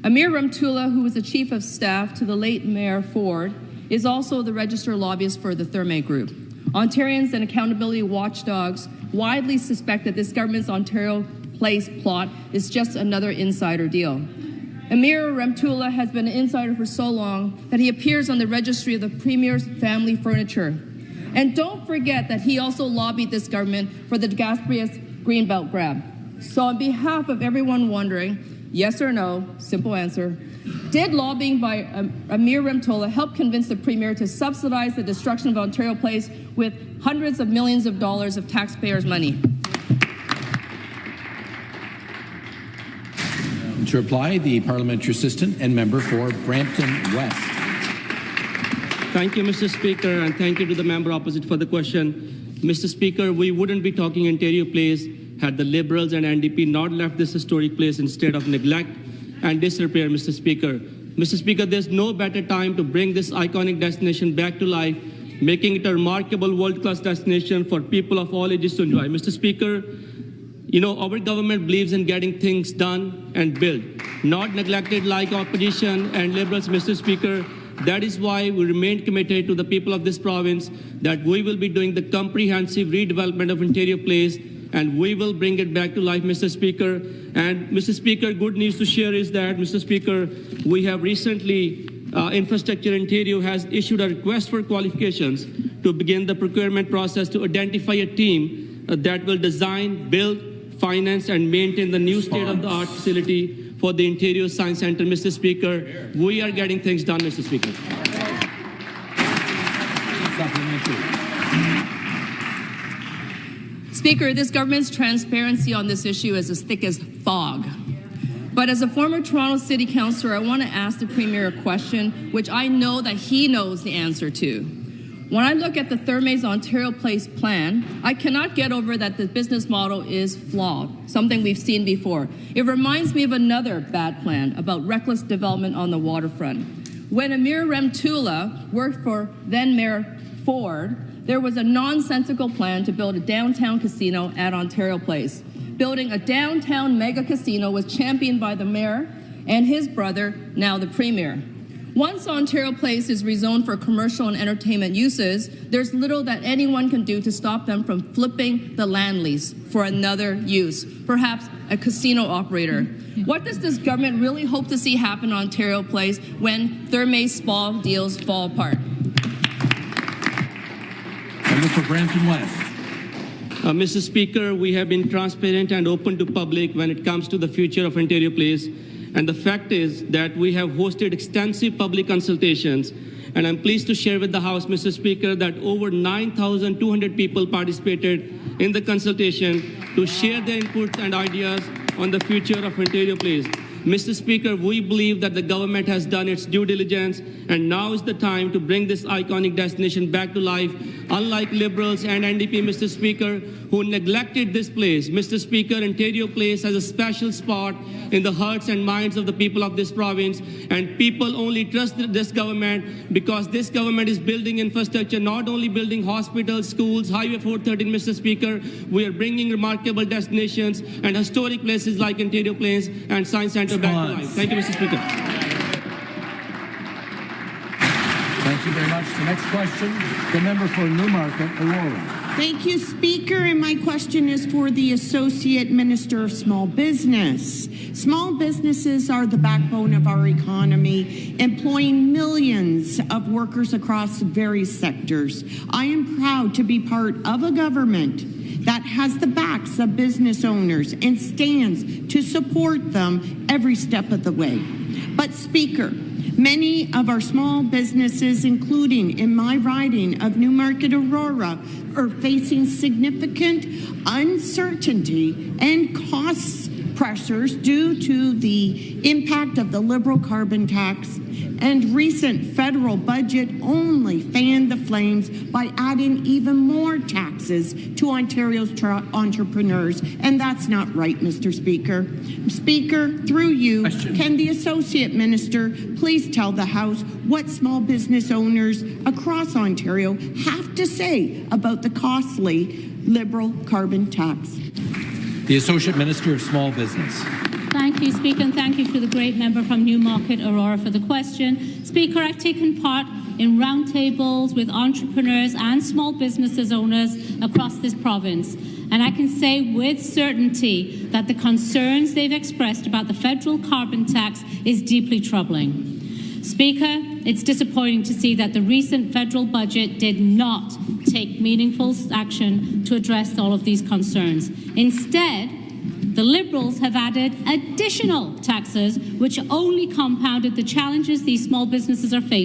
Amir Ramtula, who was the chief of staff to the late Mayor Ford, is also the registered lobbyist for the Therme Group. Ontarians and accountability watchdogs widely suspect that this government's Ontario Place plot is just another insider deal. Amir Ramtula has been an insider for so long that he appears on the registry of the Premier's family furniture. And don't forget that he also lobbied this government for the Gasprius Greenbelt grab. So on behalf of everyone wondering, yes or no, simple answer, did lobbying by Amir Ramtula help convince the Premier to subsidize the destruction of Ontario Place with hundreds of millions of dollars of taxpayers' money? To reply, the parliamentary assistant and member for Brampton West. Thank you, Mr. Speaker, and thank you to the member opposite for the question. Mr. Speaker, we wouldn't be talking Ontario Place had the Liberals and NDP not left this historic place instead of neglect and disrepair, Mr. Speaker. Mr. Speaker, there's no better time to bring this iconic destination back to life, making it a remarkable world-class destination for people of all ages to enjoy. Mr. Speaker, our government believes in getting things done and built, not neglected like opposition and Liberals, Mr. Speaker. That is why we remain committed to the people of this province that we will be doing the comprehensive redevelopment of Ontario Place, and we will bring it back to life, Mr. Speaker. And, Mr. Speaker, good news to share is that, Mr. Speaker, we have recently, Infrastructure Ontario has issued a request for qualifications to begin the procurement process to identify a team that will design, build, finance, and maintain the new state-of-the-art facility for the Ontario Science Centre, Mr. Speaker. We are getting things done, Mr. Speaker. Speaker, this government's transparency on this issue is as thick as fog. But as a former Toronto City Councillor, I want to ask the Premier a question which I know that he knows the answer to. When I look at the Therme's Ontario Place plan, I cannot get over that the business model is flawed, something we've seen before. It reminds me of another bad plan about reckless development on the waterfront. When Amir Ramtula worked for then Mayor Ford, there was a nonsensical plan to build a downtown casino at Ontario Place. Building a downtown mega casino was championed by the mayor and his brother, now the Premier. Once Ontario Place is rezoned for commercial and entertainment uses, there's little that anyone can do to stop them from flipping the land lease for another use, perhaps a casino operator. What does this government really hope to see happen on Ontario Place when Therme spa deals fall apart? Member for Brampton West. Mr. Speaker, we have been transparent and open to public when it comes to the future of Ontario Place. And the fact is that we have hosted extensive public consultations. And I'm pleased to share with the House, Mr. Speaker, that over 9,200 people participated in the consultation to share their inputs and ideas on the future of Ontario Place. Mr. Speaker, we believe that the government has done its due diligence, and now is the time to bring this iconic destination back to life, unlike Liberals and NDP, Mr. Speaker, who neglected this place. Mr. Speaker, Ontario Place has a special spot in the hearts and minds of the people of this province, and people only trust this government because this government is building infrastructure, not only building hospitals, schools, Highway 413, Mr. Speaker. We are bringing remarkable destinations and historic places like Ontario Place and Science Centre back to life. Thank you, Mr. Speaker. Thank you very much. The next question, the member for Newmarket, Aurora. Thank you, Speaker, and my question is for the Associate Minister of Small Business. Small businesses are the backbone of our economy, employing millions of workers across various sectors. I am proud to be part of a government that has the backs of business owners and stands to support them every step of the way. But, Speaker, many of our small businesses, including in my riding of Newmarket, Aurora, are facing significant uncertainty and cost pressures due to the impact of the Liberal carbon tax, and recent federal budget only fanned the flames by adding even more taxes to Ontario's entrepreneurs, and that's not right, Mr. Speaker. Speaker, through you, can the Associate Minister please tell the House what small business owners across Ontario have to say about the costly Liberal carbon tax? The Associate Minister of Small Business. Thank Thank you, Speaker, and thank you to the great member from Newmarket, Aurora, for the question. Speaker, I've taken part in roundtables with entrepreneurs and small businesses owners across this province, and I can say with certainty that the concerns they've expressed about the federal carbon tax is deeply troubling. Speaker, it's disappointing to see that the recent federal budget did not take meaningful action to address all of these concerns. Instead, the Liberals have added additional taxes, which only compounded the challenges these small businesses are facing.